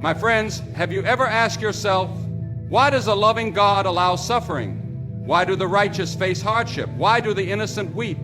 My friends, have you ever asked yourself, why does a loving God allow suffering? Why do the righteous face hardship? Why do the innocent weep?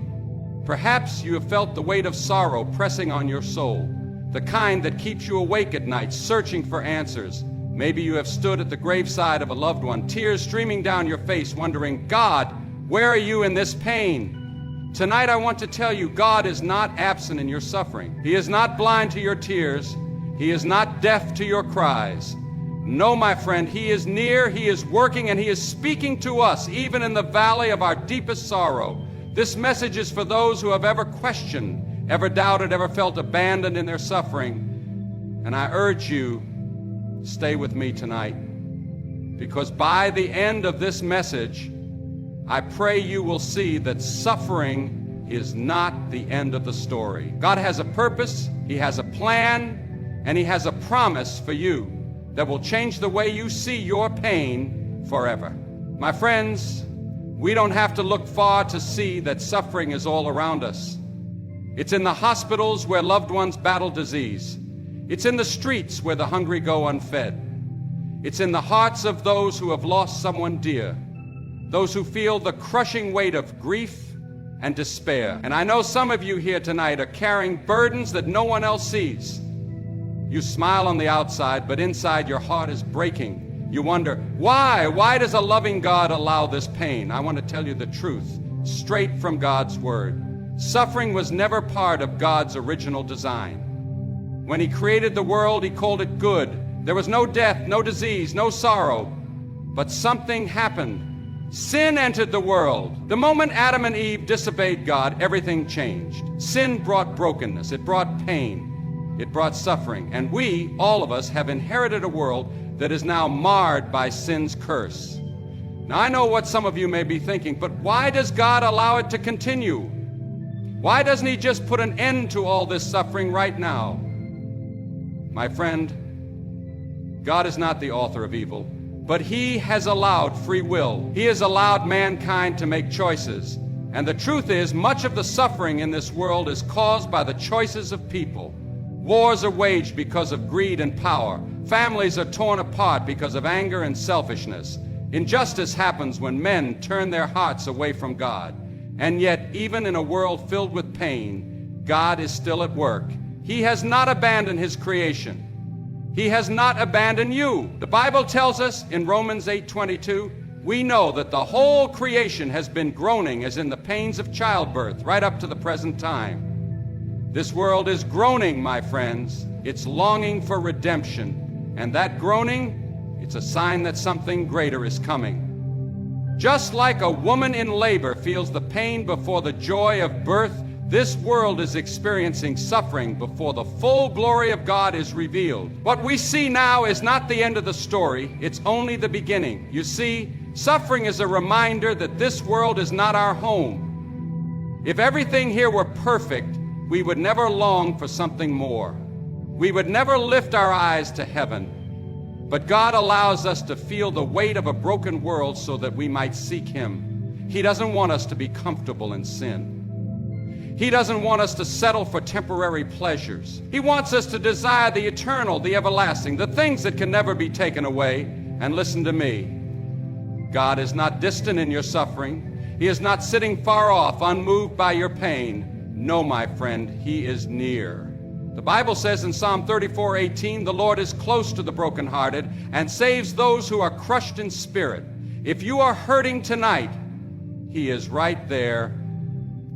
Perhaps you have felt the weight of sorrow pressing on your soul, the kind that keeps you awake at night, searching for answers. Maybe you have stood at the graveside of a loved one, tears streaming down your face, wondering, God, where are you in this pain? Tonight I want to tell you, God is not absent in your suffering. He is not blind to your tears. He is not deaf to your cries. No, my friend, He is near, He is working, and He is speaking to us, even in the valley of our deepest sorrow. This message is for those who have ever questioned, ever doubted, ever felt abandoned in their suffering. And I urge you, stay with me tonight, because by the end of this message, I pray you will see that suffering is not the end of the story. God has a purpose, He has a plan, and He has a promise for you that will change the way you see your pain forever. My friends, we don't have to look far to see that suffering is all around us. It's in the hospitals where loved ones battle disease. It's in the streets where the hungry go unfed. It's in the hearts of those who have lost someone dear, those who feel the crushing weight of grief and despair. And I know some of you here tonight are carrying burdens that no one else sees. You smile on the outside, but inside your heart is breaking. You wonder, why? Why does a loving God allow this pain? I want to tell you the truth, straight from God's Word. Suffering was never part of God's original design. When He created the world, He called it good. There was no death, no disease, no sorrow. But something happened. Sin entered the world. The moment Adam and Eve disobeyed God, everything changed. Sin brought brokenness. It brought pain. It brought suffering. And we, all of us, have inherited a world that is now marred by sin's curse. Now, I know what some of you may be thinking, but why does God allow it to continue? Why doesn't He just put an end to all this suffering right now? My friend, God is not the author of evil, but He has allowed free will. He has allowed mankind to make choices. And the truth is, much of the suffering in this world is caused by the choices of people. Wars are waged because of greed and power. Families are torn apart because of anger and selfishness. Injustice happens when men turn their hearts away from God. And yet, even in a world filled with pain, God is still at work. He has not abandoned His creation. He has not abandoned you. The Bible tells us in Romans 8:22, we know that the whole creation has been groaning as in the pains of childbirth right up to the present time. This world is groaning, my friends. It's longing for redemption. And that groaning, it's a sign that something greater is coming. Just like a woman in labor feels the pain before the joy of birth, this world is experiencing suffering before the full glory of God is revealed. What we see now is not the end of the story, it's only the beginning. You see, suffering is a reminder that this world is not our home. If everything here were perfect, we would never long for something more. We would never lift our eyes to heaven. But God allows us to feel the weight of a broken world so that we might seek Him. He doesn't want us to be comfortable in sin. He doesn't want us to settle for temporary pleasures. He wants us to desire the eternal, the everlasting, the things that can never be taken away. And listen to me. God is not distant in your suffering. He is not sitting far off, unmoved by your pain. No, my friend, He is near. The Bible says in Psalm 34:18, the Lord is close to the brokenhearted and saves those who are crushed in spirit. If you are hurting tonight, He is right there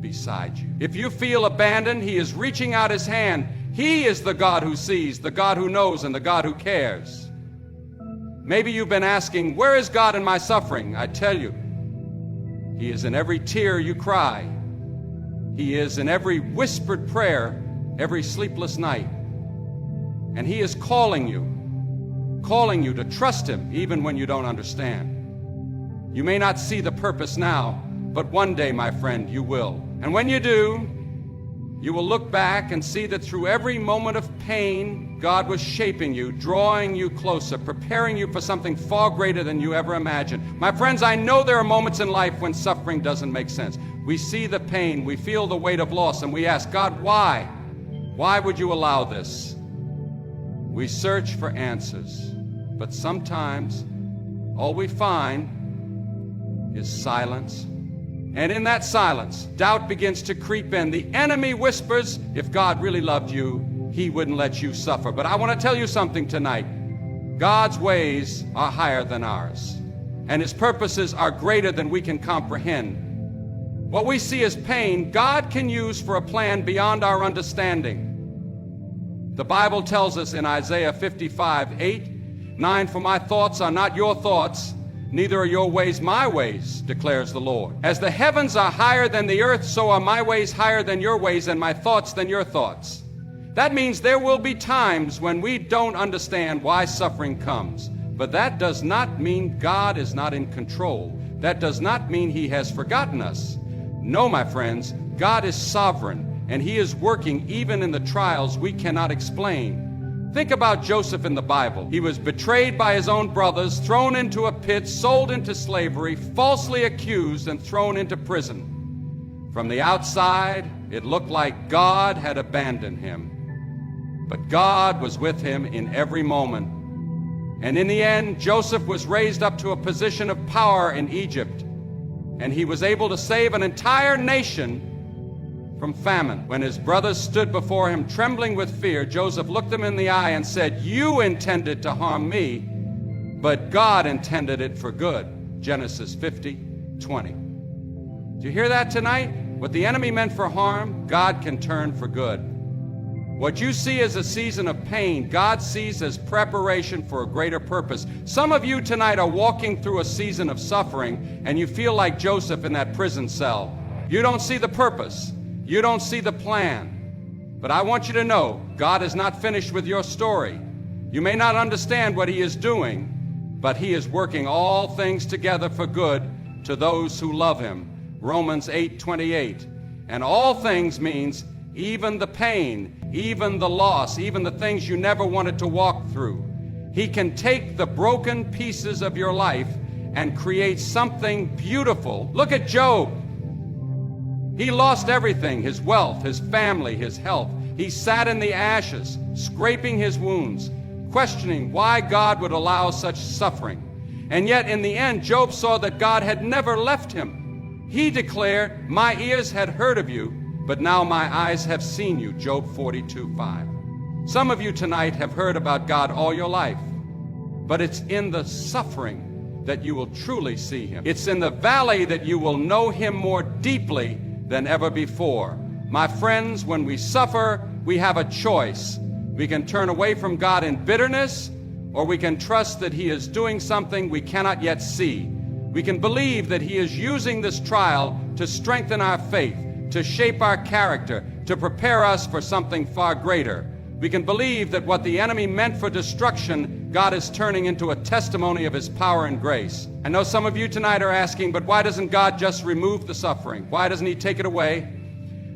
beside you. If you feel abandoned, He is reaching out His hand. He is the God who sees, the God who knows, and the God who cares. Maybe you've been asking, where is God in my suffering? I tell you, He is in every tear you cry. He is in every whispered prayer, every sleepless night. And He is calling you to trust Him even when you don't understand. You may not see the purpose now, but one day, my friend, you will. And when you do, you will look back and see that through every moment of pain, God was shaping you, drawing you closer, preparing you for something far greater than you ever imagined. My friends, I know there are moments in life when suffering doesn't make sense. We see the pain, we feel the weight of loss, and we ask, God, why? Why would you allow this? We search for answers, but sometimes all we find is silence. And in that silence, doubt begins to creep in. The enemy whispers, if God really loved you, he wouldn't let you suffer. But I want to tell you something tonight. God's ways are higher than ours, and his purposes are greater than we can comprehend. What we see as pain, God can use for a plan beyond our understanding. The Bible tells us in Isaiah 55:8-9, "For my thoughts are not your thoughts, neither are your ways my ways, declares the Lord. As the heavens are higher than the earth, so are my ways higher than your ways, and my thoughts than your thoughts." That means there will be times when we don't understand why suffering comes. But that does not mean God is not in control. That does not mean he has forgotten us. No, my friends, God is sovereign, and he is working even in the trials we cannot explain. Think about Joseph in the Bible. He was betrayed by his own brothers, thrown into a pit, sold into slavery, falsely accused, and thrown into prison. From the outside, it looked like God had abandoned him. But God was with him in every moment. And in the end, Joseph was raised up to a position of power in Egypt, and he was able to save an entire nation from famine. When his brothers stood before him trembling with fear, Joseph looked them in the eye and said, "You intended to harm me, but God intended it for good." Genesis 50:20. Do you hear that tonight? What the enemy meant for harm, God can turn for good. What you see as a season of pain, God sees as preparation for a greater purpose. Some of you tonight are walking through a season of suffering, and you feel like Joseph in that prison cell. You don't see the purpose. You don't see the plan. But I want you to know, God is not finished with your story. You may not understand what he is doing, but he is working all things together for good to those who love him. Romans 8:28. And all things means even the pain, even the loss, even the things you never wanted to walk through. He can take the broken pieces of your life and create something beautiful. Look at Job. He lost everything, his wealth, his family, his health. He sat in the ashes, scraping his wounds, questioning why God would allow such suffering. And yet in the end, Job saw that God had never left him. He declared, "My ears had heard of you, but now my eyes have seen you." Job 42:5. Some of you tonight have heard about God all your life, but it's in the suffering that you will truly see him. It's in the valley that you will know him more deeply than ever before. My friends, when we suffer, we have a choice. We can turn away from God in bitterness, or we can trust that he is doing something we cannot yet see. We can believe that he is using this trial to strengthen our faith, to shape our character, to prepare us for something far greater. We can believe that what the enemy meant for destruction, God is turning into a testimony of his power and grace. I know some of you tonight are asking, but why doesn't God just remove the suffering? Why doesn't he take it away?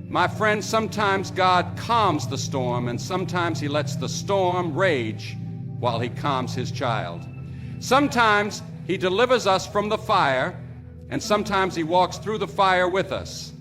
My friends, sometimes God calms the storm, and sometimes he lets the storm rage while he calms his child. Sometimes he delivers us from the fire, and sometimes he walks through the fire with us.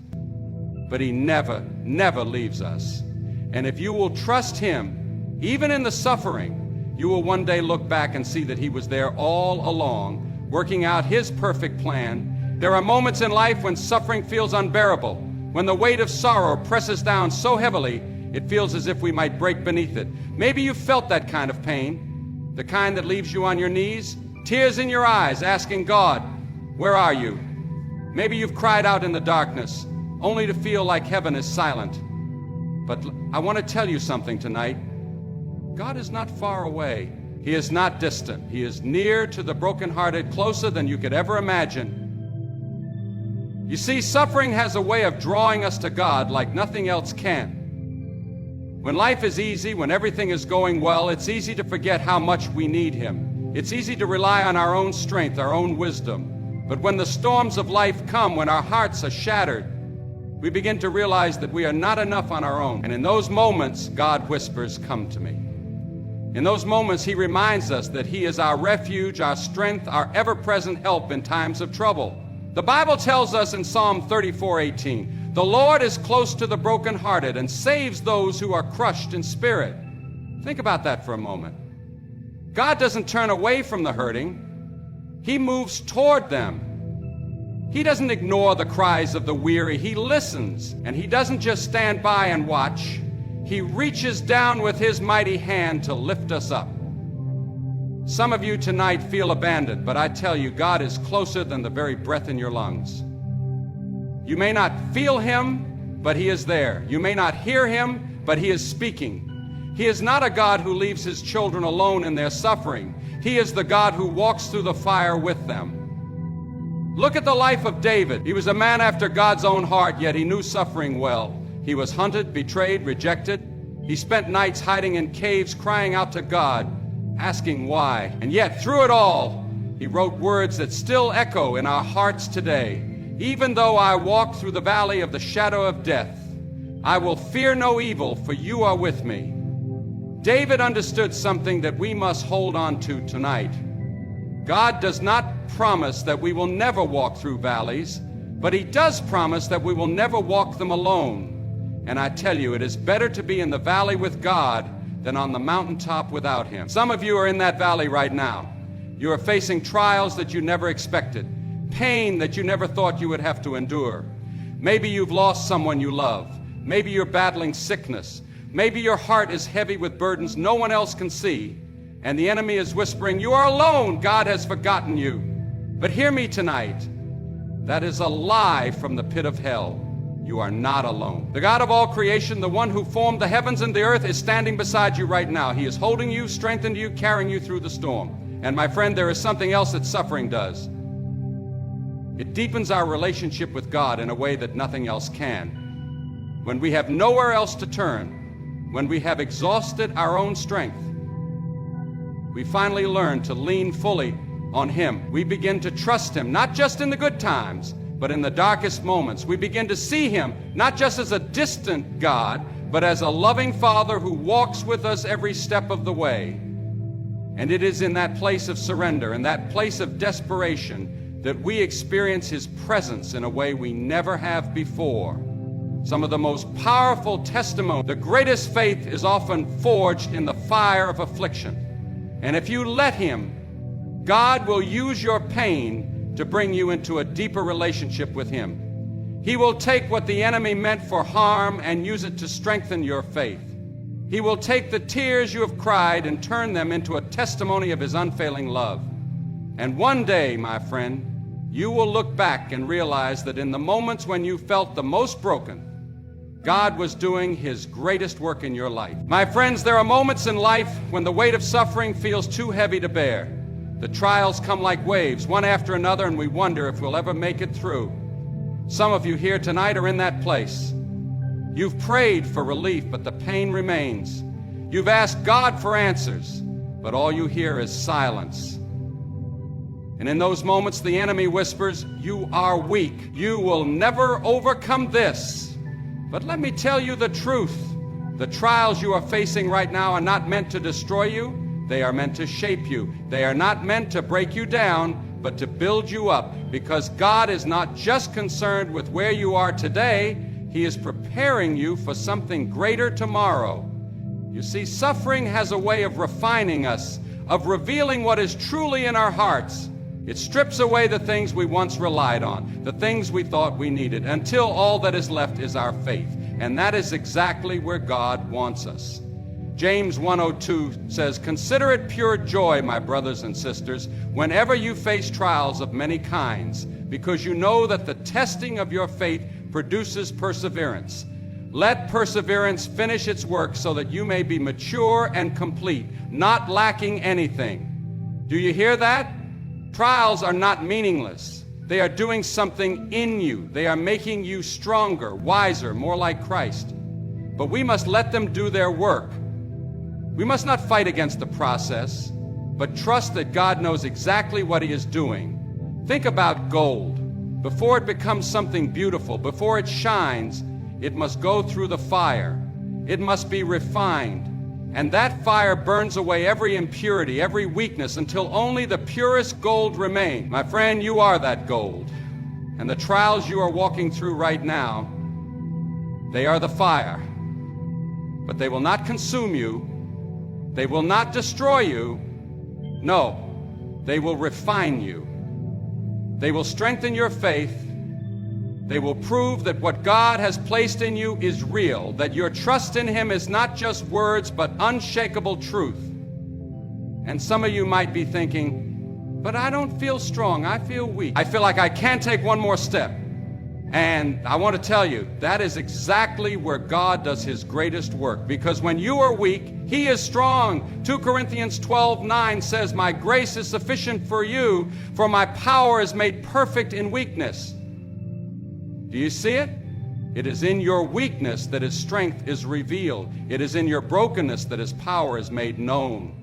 But he never, never leaves us. And if you will trust him, even in the suffering, you will one day look back and see that he was there all along, working out his perfect plan. There are moments in life when suffering feels unbearable, when the weight of sorrow presses down so heavily, it feels as if we might break beneath it. Maybe you've felt that kind of pain, the kind that leaves you on your knees, tears in your eyes, asking God, "Where are you?" Maybe you've cried out in the darkness, only to feel like heaven is silent. But I want to tell you something tonight. God is not far away. He is not distant. He is near to the brokenhearted, closer than you could ever imagine. You see, suffering has a way of drawing us to God like nothing else can. When life is easy, when everything is going well, it's easy to forget how much we need him. It's easy to rely on our own strength, our own wisdom. But when the storms of life come, when our hearts are shattered, we begin to realize that we are not enough on our own. And in those moments, God whispers, "Come to me." In those moments, he reminds us that he is our refuge, our strength, our ever-present help in times of trouble. The Bible tells us in Psalm 34:18, "The Lord is close to the brokenhearted and saves those who are crushed in spirit." Think about that for a moment. God doesn't turn away from the hurting. He moves toward them. He doesn't ignore the cries of the weary. He listens, and he doesn't just stand by and watch. He reaches down with his mighty hand to lift us up. Some of you tonight feel abandoned, but I tell you, God is closer than the very breath in your lungs. You may not feel him, but he is there. You may not hear him, but he is speaking. He is not a God who leaves his children alone in their suffering. He is the God who walks through the fire with them. Look at the life of David. He was a man after God's own heart, yet he knew suffering well. He was hunted, betrayed, rejected. He spent nights hiding in caves, crying out to God, asking why. And yet, through it all, he wrote words that still echo in our hearts today. Even though I walk through the valley of the shadow of death, I will fear no evil, for you are with me. David understood something that we must hold on to tonight. God does not promise that we will never walk through valleys, but he does promise that we will never walk them alone. And I tell you, it is better to be in the valley with God than on the mountaintop without him. Some of you are in that valley right now. You are facing trials that you never expected, pain that you never thought you would have to endure. Maybe you've lost someone you love. Maybe you're battling sickness. Maybe your heart is heavy with burdens no one else can see, and the enemy is whispering, "You are alone, God has forgotten you." But hear me tonight. That is a lie from the pit of hell. You are not alone. The God of all creation, the one who formed the heavens and the earth, is standing beside you right now. He is holding you, strengthening you, carrying you through the storm. And my friend, there is something else that suffering does. It deepens our relationship with God in a way that nothing else can. When we have nowhere else to turn, when we have exhausted our own strength, we finally learn to lean fully on him. We begin to trust him, not just in the good times, but in the darkest moments. We begin to see him not just as a distant God, but as a loving Father who walks with us every step of the way. And it is in that place of surrender, in that place of desperation, that we experience his presence in a way we never have before. Some of the most powerful testimony, the greatest faith, is often forged in the fire of affliction. And if you let him, God will use your pain to bring you into a deeper relationship with him. He will take what the enemy meant for harm and use it to strengthen your faith. He will take the tears you have cried and turn them into a testimony of his unfailing love. And one day, my friend, you will look back and realize that in the moments when you felt the most broken, God was doing his greatest work in your life. My friends, there are moments in life when the weight of suffering feels too heavy to bear. The trials come like waves, one after another, and we wonder if we'll ever make it through. Some of you here tonight are in that place. You've prayed for relief, but the pain remains. You've asked God for answers, but all you hear is silence. And in those moments, the enemy whispers, "You are weak. You will never overcome this." But let me tell you the truth. The trials you are facing right now are not meant to destroy you. They are meant to shape you. They are not meant to break you down, but to build you up. Because God is not just concerned with where you are today, he is preparing you for something greater tomorrow. You see, suffering has a way of refining us, of revealing what is truly in our hearts. It strips away the things we once relied on, the things we thought we needed, until all that is left is our faith. And that is exactly where God wants us. James 1:02 says, "Consider it pure joy, my brothers and sisters, whenever you face trials of many kinds, because you know that the testing of your faith produces perseverance. Let perseverance finish its work so that you may be mature and complete, not lacking anything." Do you hear that? Trials are not meaningless. They are doing something in you. They are making you stronger, wiser, more like Christ. But we must let them do their work. We must not fight against the process, but trust that God knows exactly what he is doing. Think about gold. Before it becomes something beautiful, before it shines, it must go through the fire. It must be refined. And that fire burns away every impurity, every weakness, until only the purest gold remains. My friend, you are that gold. And the trials you are walking through right now, they are the fire. But they will not consume you. They will not destroy you. No, they will refine you. They will strengthen your faith. They will prove that what God has placed in you is real, that your trust in Him is not just words, but unshakable truth. And some of you might be thinking, but I don't feel strong, I feel weak. I feel like I can't take one more step. And I want to tell you, that is exactly where God does His greatest work. Because when you are weak, He is strong. 2 Corinthians 12:9 says, "My grace is sufficient for you, for my power is made perfect in weakness." Do you see it? It is in your weakness that His strength is revealed. It is in your brokenness that His power is made known.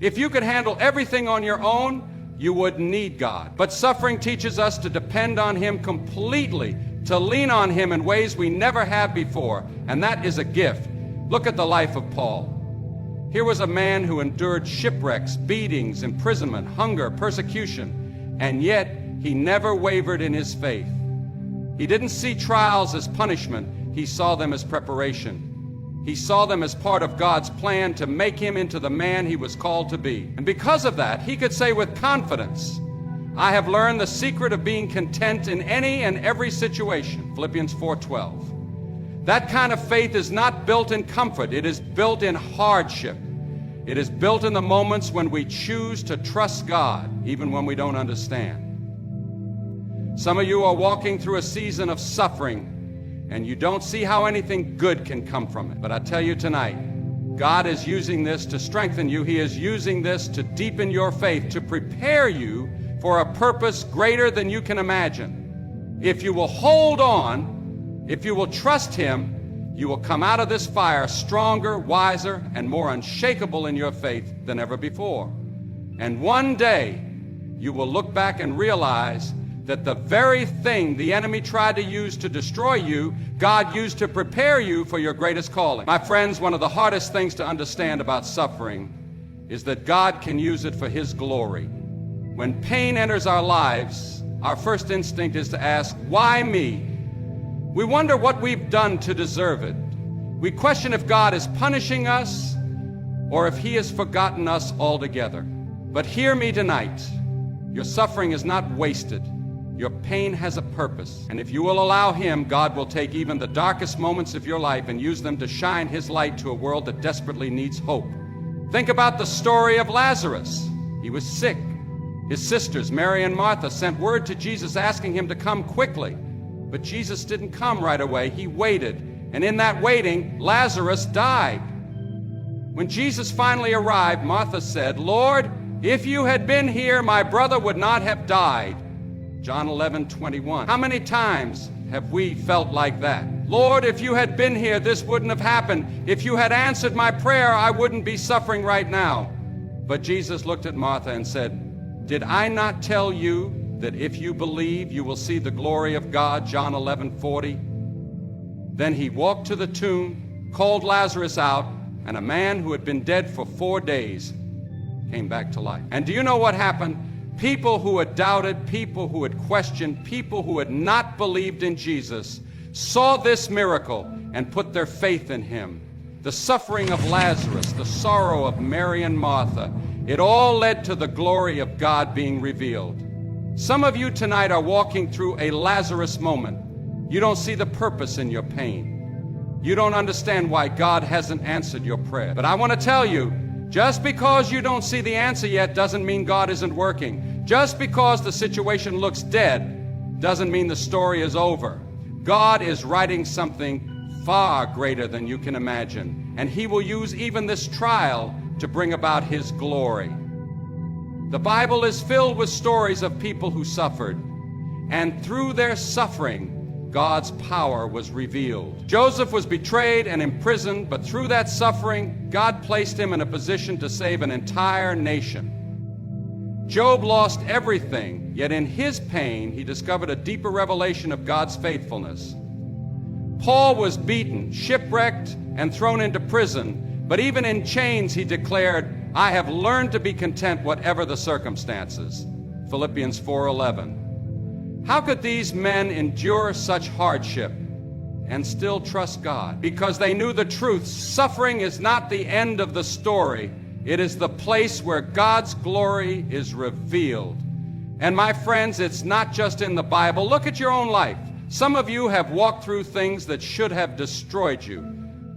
If you could handle everything on your own, you wouldn't need God. But suffering teaches us to depend on Him completely, to lean on Him in ways we never have before, and that is a gift. Look at the life of Paul. Here was a man who endured shipwrecks, beatings, imprisonment, hunger, persecution, and yet he never wavered in his faith. He didn't see trials as punishment, he saw them as preparation. He saw them as part of God's plan to make him into the man he was called to be. And because of that, he could say with confidence, "I have learned the secret of being content in any and every situation." Philippians 4:12. That kind of faith is not built in comfort. It is built in hardship. It is built in the moments when we choose to trust God, even when we don't understand. Some of you are walking through a season of suffering, and you don't see how anything good can come from it. But I tell you tonight, God is using this to strengthen you. He is using this to deepen your faith, to prepare you for a purpose greater than you can imagine. If you will hold on, if you will trust Him, you will come out of this fire stronger, wiser, and more unshakable in your faith than ever before. And one day, you will look back and realize that the very thing the enemy tried to use to destroy you, God used to prepare you for your greatest calling. My friends, one of the hardest things to understand about suffering is that God can use it for His glory. When pain enters our lives, our first instinct is to ask, why me? We wonder what we've done to deserve it. We question if God is punishing us or if He has forgotten us altogether. But hear me tonight. Your suffering is not wasted. Your pain has a purpose, and if you will allow Him, God will take even the darkest moments of your life and use them to shine His light to a world that desperately needs hope. Think about the story of Lazarus. He was sick. His sisters, Mary and Martha, sent word to Jesus asking Him to come quickly, but Jesus didn't come right away. He waited, and in that waiting, Lazarus died. When Jesus finally arrived, Martha said, "Lord, if you had been here, my brother would not have died." John 11:21. How many times have we felt like that? Lord, if you had been here, this wouldn't have happened. If you had answered my prayer, I wouldn't be suffering right now. But Jesus looked at Martha and said, "Did I not tell you that if you believe, you will see the glory of God?" John 11:40. Then He walked to the tomb, called Lazarus out, and a man who had been dead for 4 days came back to life. And do you know what happened? People who had doubted, people who had questioned, people who had not believed in Jesus saw this miracle and put their faith in Him. The suffering of Lazarus, the sorrow of Mary and Martha, it all led to the glory of God being revealed. Some of you tonight are walking through a Lazarus moment. You don't see the purpose in your pain. You don't understand why God hasn't answered your prayer. But I want to tell you, just because you don't see the answer yet doesn't mean God isn't working. Just because the situation looks dead doesn't mean the story is over. God is writing something far greater than you can imagine, and He will use even this trial to bring about His glory. The Bible is filled with stories of people who suffered, and through their suffering, God's power was revealed. Joseph was betrayed and imprisoned, but through that suffering, God placed him in a position to save an entire nation. Job lost everything, yet in his pain, he discovered a deeper revelation of God's faithfulness. Paul was beaten, shipwrecked, and thrown into prison, but even in chains, he declared, "I have learned to be content whatever the circumstances." Philippians 4:11. How could these men endure such hardship and still trust God because they knew the truth. Suffering is not the end of the story. It is the place where God's glory is revealed. And my friends, it's not just in the Bible. Look at your own life. Some of you have walked through things that should have destroyed you.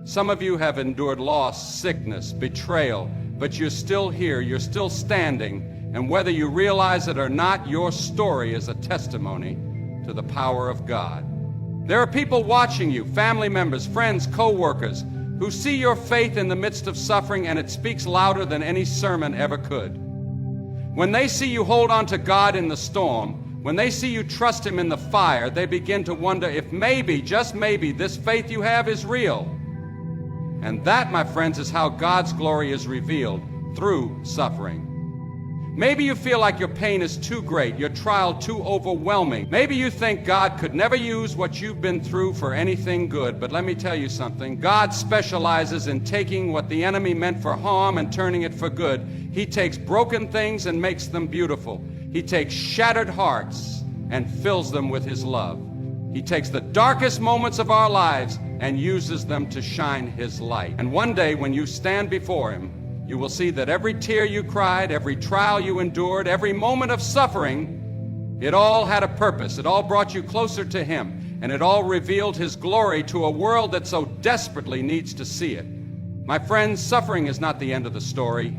Some of you have endured loss, sickness, betrayal, but you're still here, you're still standing, and whether you realize it or not, your story is a testimony to the power of God. There are people watching you, family members, friends, co-workers, who see your faith in the midst of suffering, and it speaks louder than any sermon ever could. When they see you hold on to God in the storm, when they see you trust Him in the fire, they begin to wonder if maybe, just maybe, this faith you have is real. And that, my friends, is how God's glory is revealed, through suffering. Maybe you feel like your pain is too great, your trial too overwhelming. Maybe you think God could never use what you've been through for anything good. But let me tell you something. God specializes in taking what the enemy meant for harm and turning it for good. He takes broken things and makes them beautiful. He takes shattered hearts and fills them with His love. He takes the darkest moments of our lives and uses them to shine His light. And one day when you stand before Him, you will see that every tear you cried, every trial you endured, every moment of suffering, it all had a purpose. It all brought you closer to Him, and it all revealed His glory to a world that so desperately needs to see it. My friends, suffering is not the end of the story.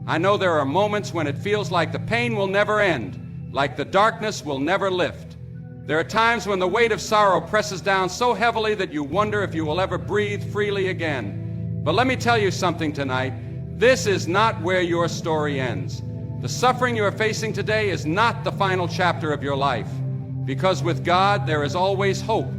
I know there are moments when it feels like the pain will never end, like the darkness will never lift. There are times when the weight of sorrow presses down so heavily that you wonder if you will ever breathe freely again. But let me tell you something tonight. This is not where your story ends. The suffering you are facing today is not the final chapter of your life, because with God there is always hope.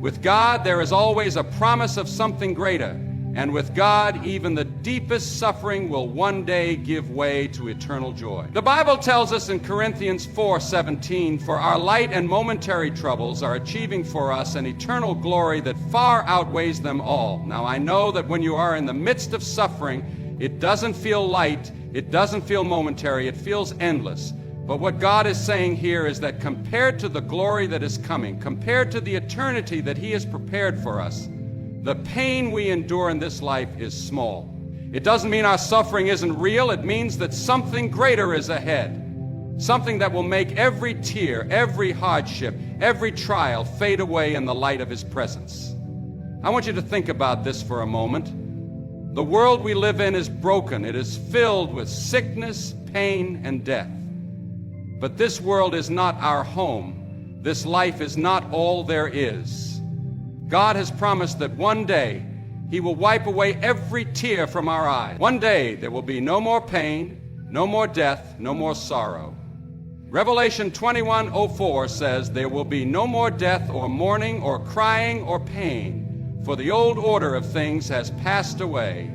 With God there is always a promise of something greater, and with God even the deepest suffering will one day give way to eternal joy. The Bible tells us in Corinthians 4:17, "For our light and momentary troubles are achieving for us an eternal glory that far outweighs them all." Now I know that when you are in the midst of suffering, it doesn't feel light, it doesn't feel momentary, it feels endless. But what God is saying here is that compared to the glory that is coming, compared to the eternity that He has prepared for us, the pain we endure in this life is small. It doesn't mean our suffering isn't real. It means that something greater is ahead. Something that will make every tear, every hardship, every trial fade away in the light of His presence. I want you to think about this for a moment. The world we live in is broken. It is filled with sickness, pain, and death. But this world is not our home. This life is not all there is. God has promised that one day He will wipe away every tear from our eyes. One day there will be no more pain, no more death, no more sorrow. Revelation 21:04 says, "There will be no more death or mourning or crying or pain, for the old order of things has passed away."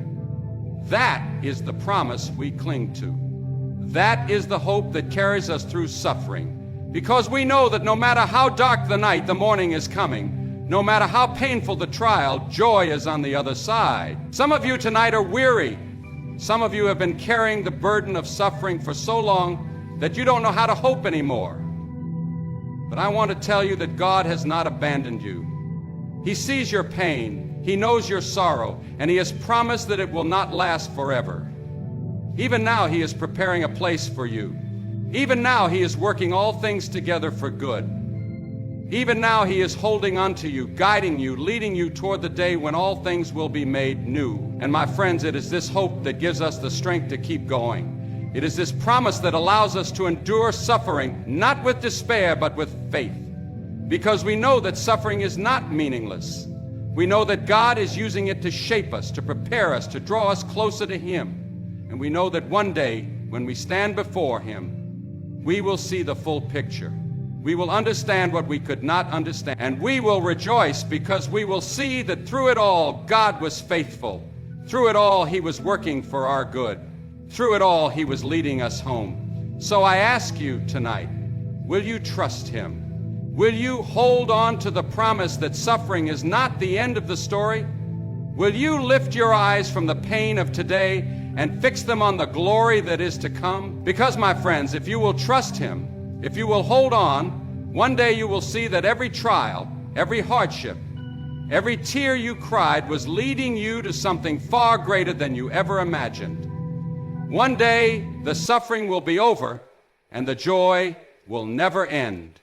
That is the promise we cling to. That is the hope that carries us through suffering, because we know that no matter how dark the night, the morning is coming. No matter how painful the trial, joy is on the other side. Some of you tonight are weary. Some of you have been carrying the burden of suffering for so long that you don't know how to hope anymore. But I want to tell you that God has not abandoned you. He sees your pain, He knows your sorrow, and He has promised that it will not last forever. Even now He is preparing a place for you. Even now He is working all things together for good. Even now He is holding on to you, guiding you, leading you toward the day when all things will be made new. And my friends, it is this hope that gives us the strength to keep going. It is this promise that allows us to endure suffering, not with despair, but with faith. Because we know that suffering is not meaningless. We know that God is using it to shape us, to prepare us, to draw us closer to Him. And we know that one day, when we stand before Him, we will see the full picture. We will understand what we could not understand. And we will rejoice because we will see that through it all, God was faithful. Through it all, He was working for our good. Through it all, He was leading us home. So I ask you tonight, will you trust Him? Will you hold on to the promise that suffering is not the end of the story? Will you lift your eyes from the pain of today and fix them on the glory that is to come? Because, my friends, if you will trust Him, if you will hold on, one day you will see that every trial, every hardship, every tear you cried was leading you to something far greater than you ever imagined. One day, the suffering will be over and the joy will never end.